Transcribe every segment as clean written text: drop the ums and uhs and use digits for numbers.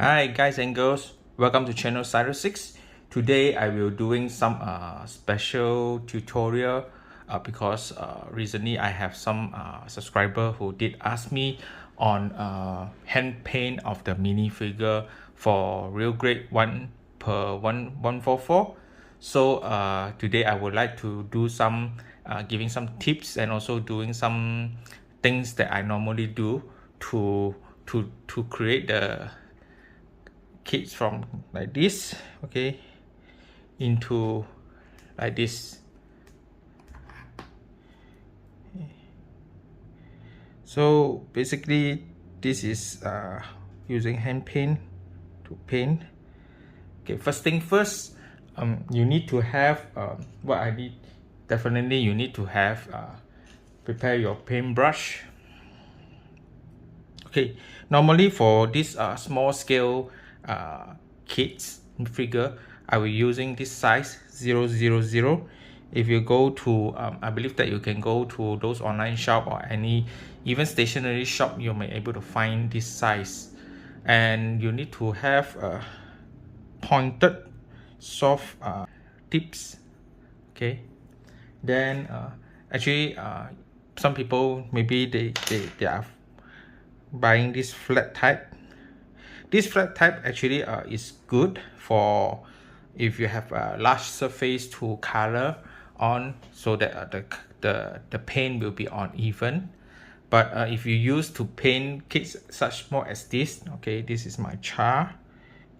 Hi guys and girls, welcome to channel CyruZ. Today I will doing some special tutorial because recently I have some subscriber who did ask me on hand paint of the mini figure for real grade 1/144. So today I would like to do some giving some tips and also doing some things that I normally do to create the kits from like this, okay, into like this. So basically this is using hand paint to paint. Okay, first thing first, you need to have what I need. Definitely you need to have prepare your paintbrush. Okay, normally for this small scale kits figure, I will using this size 000. If you go to I believe that you can go to those online shop or any even stationery shop, you may able to find this size, and you need to have pointed soft tips. Okay, then actually some people maybe they are buying this flat type. This flat type actually is good for if you have a large surface to color on, so that the paint will be uneven. But if you use to paint kits such small as this, okay, this is my char.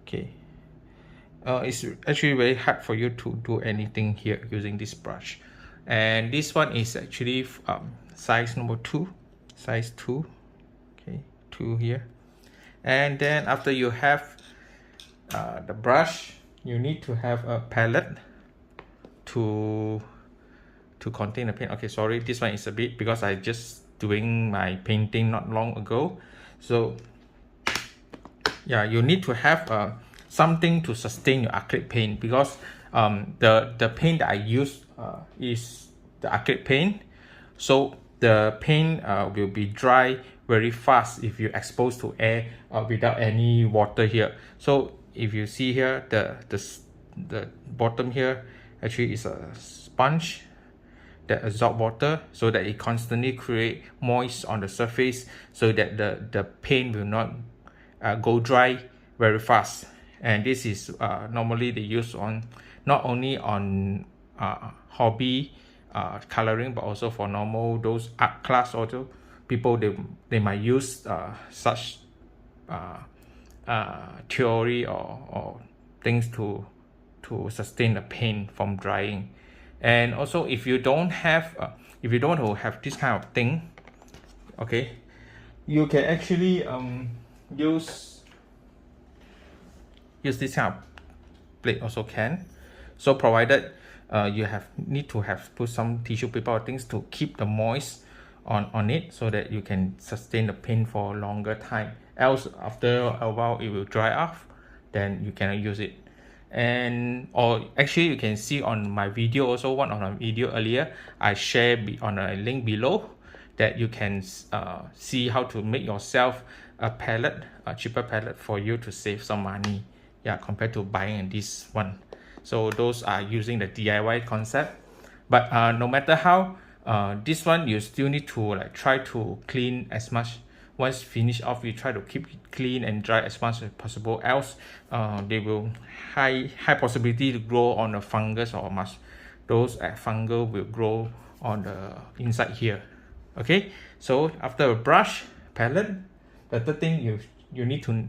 Okay, it's actually very hard for you to do anything here using this brush. And this one is actually size number 2, size 2. Okay, 2 here. And then after you have the brush, you need to have a palette to contain the paint. Okay, sorry, this one is a bit because I just doing my painting not long ago. So yeah, you need to have something to sustain your acrylic paint, because the paint that I use is the acrylic paint. So the paint will be dry very fast if you expose to air without any water here. So if you see here, the bottom here actually is a sponge that absorb water, so that it constantly create moist on the surface, so that the paint will not go dry very fast. And this is normally they use on not only on hobby coloring, but also for normal those art class. Also people they might use such theory or things to sustain the paint from drying. And also if you don't have if you don't have this kind of thing, okay, you can actually use this kind of plate also can. So provided you need to have put some tissue paper or things to keep the moist on it, so that you can sustain the paint for a longer time. Else after a while it will dry off, then you cannot use it. And or actually you can see on my video also, one of my video earlier I share on a link below, that you can see how to make yourself a palette, a cheaper palette, for you to save some money, yeah, compared to buying this one. So those are using the DIY concept. But no matter how, this one you still need to like try to clean as much. Once finished off, you try to keep it clean and dry as much as possible. Else they will high possibility to grow on the fungus, or those fungal will grow on the inside here. Okay, so after a brush, palette, the third thing you need to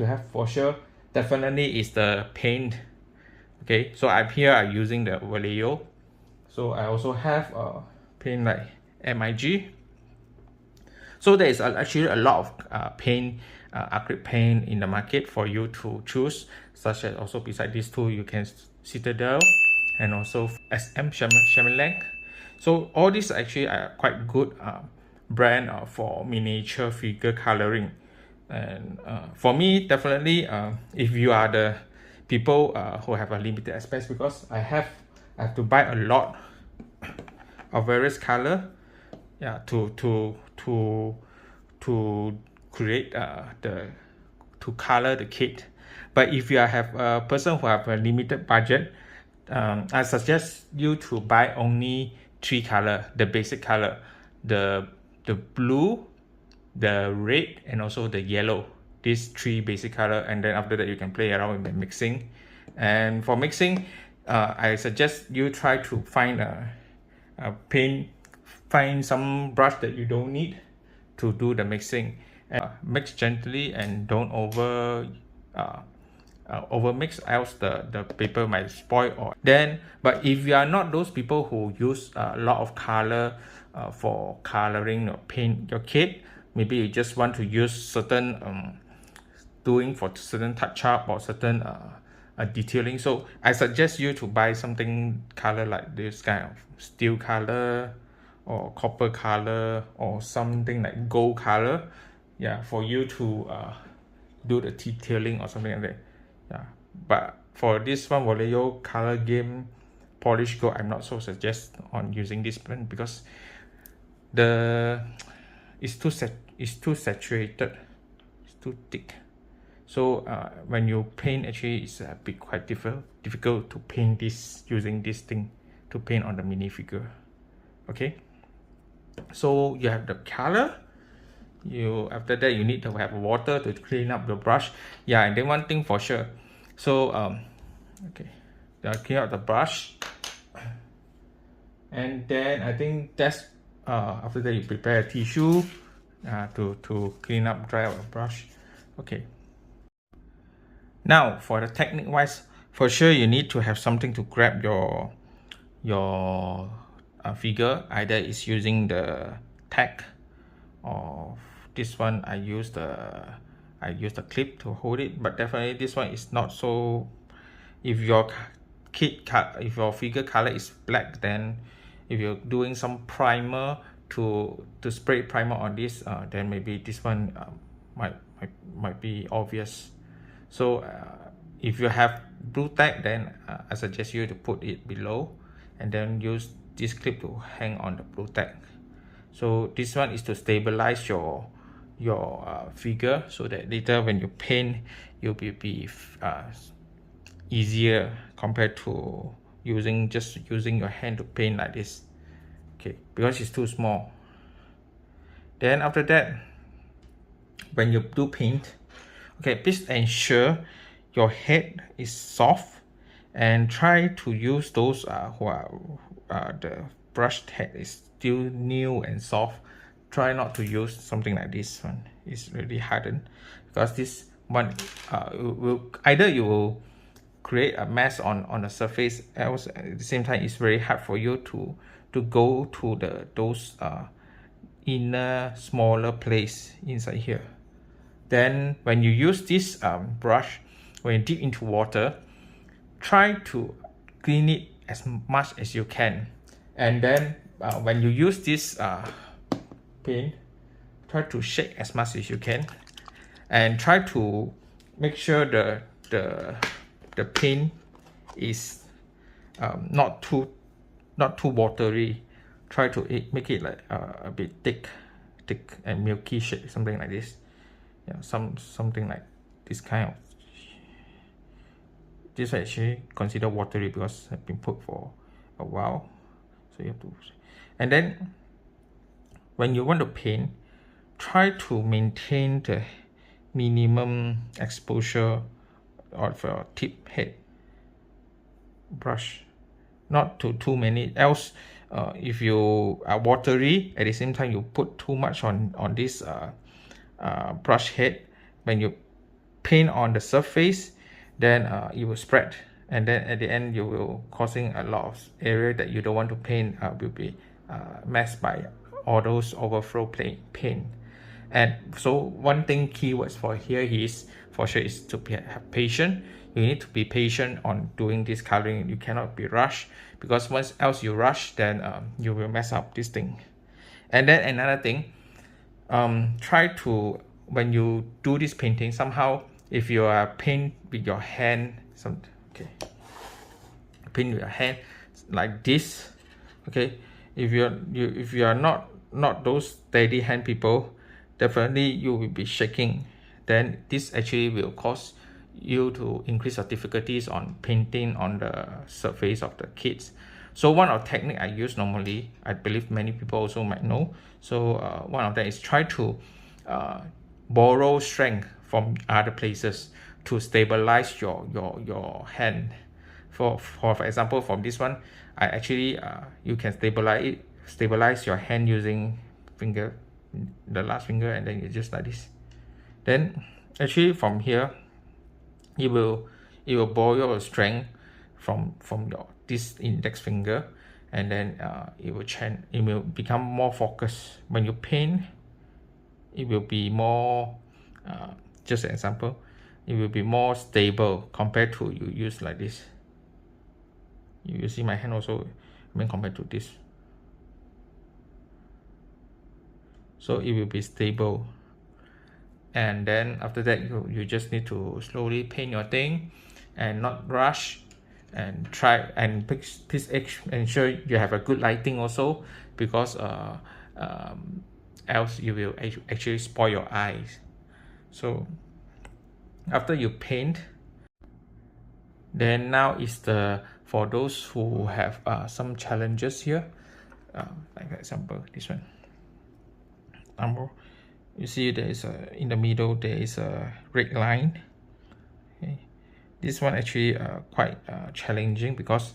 have for sure definitely is the paint. Okay, so I'm using the Vallejo. So I also have paint like MIG. So there is actually a lot of paint, acrylic paint in the market for you to choose, such as also beside these two you can Citadel and also SM Chemelec. So all these actually are quite good brand for miniature figure coloring. And for me, definitely if you are the people who have a limited space, because I have to buy a lot of various color, yeah, to create the to color the kit. But if you have a person who have a limited budget, I suggest you to buy only 3 color, the basic color, the blue, the red, and also the yellow. These 3 basic color, and then after that you can play around with the mixing. And for mixing, I suggest you try to find a find some brush that you don't need to do the mixing. And mix gently and don't over mix, else the paper might spoil. Or then, but if you are not those people who use a lot of color for coloring or paint your kit, maybe you just want to use certain doing for certain touch up or certain detailing, so I suggest you to buy something color like this kind of steel color or copper color or something like gold color, yeah, for you to do the detailing or something like that. Yeah, but for this one, Vallejo color game polish gold, I'm not so suggest on using this pen because it's too saturated, it's too thick. So when you paint, actually it's a bit quite difficult to paint this using this thing to paint on the minifigure. Okay, so you have the color. After that you need to have water to clean up the brush. Yeah, and then one thing for sure. So okay, clean up the brush, and then I think that's after that you prepare a tissue to clean up, dry out the brush. Okay. Now for the technique wise, for sure you need to have something to grab your figure. Either it's using the tag, or this one I use the clip to hold it. But definitely this one is not so. If your figure color is black, then if you're doing some primer to spray primer on this, then maybe this one might be obvious. So if you have blue tag, then I suggest you to put it below and then use this clip to hang on the blue tag. So this one is to stabilize your figure, so that later when you paint, you'll be easier compared to just using your hand to paint like this. Okay, because it's too small. Then after that, when you do paint, okay, please ensure your head is soft and try to use those who are the brushed head is still new and soft. Try not to use something like this one. It's really hardened, because this one either you will create a mess on the surface, else at the same time it's very hard for you to go to those inner smaller place inside here. Then when you use this brush, when you dip into water, try to clean it as much as you can. And then when you use this paint, try to shake as much as you can, and try to make sure the paint is not too watery. Try to make it like a bit thick and milky shade, something like this. Yeah, something like this kind of. This is actually considered watery because it's been put for a while, so you have to. And then when you want to paint, try to maintain the minimum exposure of your tip head brush, not too many, else if you are watery at the same time you put too much on this brush head, when you paint on the surface, then it will spread, and then at the end you will causing a lot of area that you don't want to paint will be messed by all those overflow paint. And so one thing keywords for here is for sure is to have patience. You need to be patient on doing this coloring. You cannot be rushed, because once else you rush, then you will mess up this thing. And then another thing, try to, when you do this painting, somehow if you are paint with your hand, paint with your hand like this, okay, if you are not those steady hand people, definitely you will be shaking then this actually will cause you to increase your difficulties on painting on the surface of the kits. So one of the technique I use normally, I believe many people also might know. So one of them is try to borrow strength from other places to stabilize your hand. For example, from this one, I actually you can stabilize your hand using finger, the last finger, and then you just like this. Then actually from here, it will borrow your strength from your this index finger, and then it will become more focused. When you paint, it will be more just an example, it will be more stable compared to you use like this. You see my hand also, compared to this, so it will be stable. And then after that, you just need to slowly paint your thing and not rush, and try and please ensure you have a good lighting also, because else you will actually spoil your eyes. So after you paint, then now is for those who have some challenges here, like for example this one. You see there is in the middle there is a red line. Okay. This one actually quite challenging, because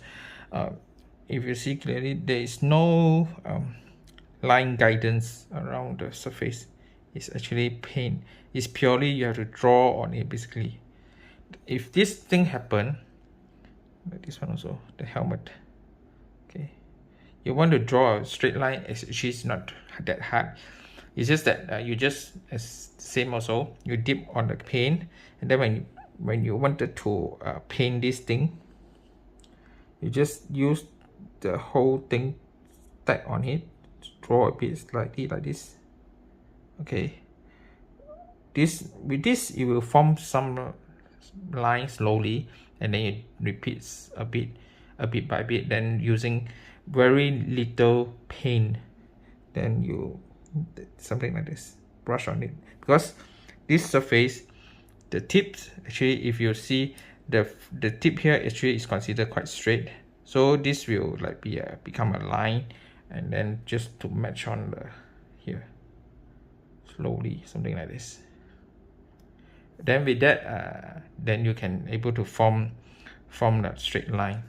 if you see clearly, there is no line guidance around the surface. It's actually paint. It's purely you have to draw on it basically. If this thing happen, like this one also, the helmet, okay, you want to draw a straight line, actually it's not that hard. It's just that you just same also, you dip on the paint, and then when you wanted to paint this thing, you just use the whole thing, tap on it, draw a bit slightly like this. Okay, with this you will form some lines slowly, and then it repeats a bit by bit, then using very little paint, then you something like this, brush on it, because this surface, the tips actually, if you see the tip here actually is considered quite straight, so this will like become a line, and then just to match on the here slowly, something like this. Then with that then you can able to form that straight line.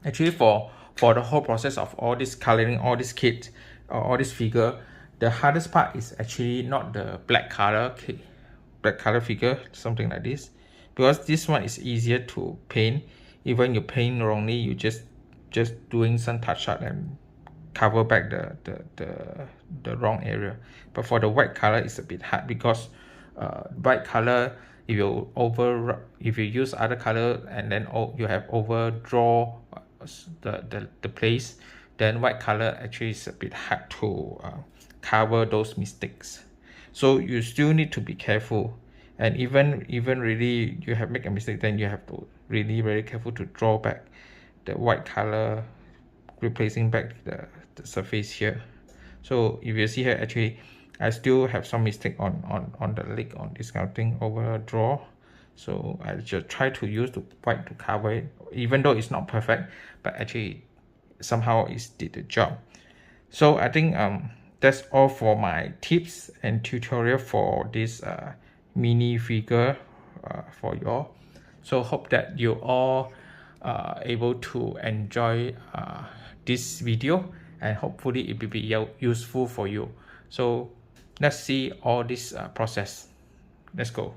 Actually for the whole process of all this coloring, all this kit, all this figure, the hardest part is actually not the black color figure, something like this, because this one is easier to paint. Even you paint wrongly, you just doing some touch up and cover back the wrong area. But for the white color, it's a bit hard, because white color, if you use other color and then you have overdraw the place, then white color actually is a bit hard to cover those mistakes. So you still need to be careful, and even really you have make a mistake, then you have to really very careful to draw back the white color, replacing back the surface here. So if you see here, actually I still have some mistake on the leg, on this kind of thing, overdraw. So I just try to use the white to cover it, even though it's not perfect, but actually somehow it did the job. So I think that's all for my tips and tutorial for this mini figure for you all. So hope that you all able to enjoy this video, and hopefully it will be useful for you. So let's see all this process. Let's go.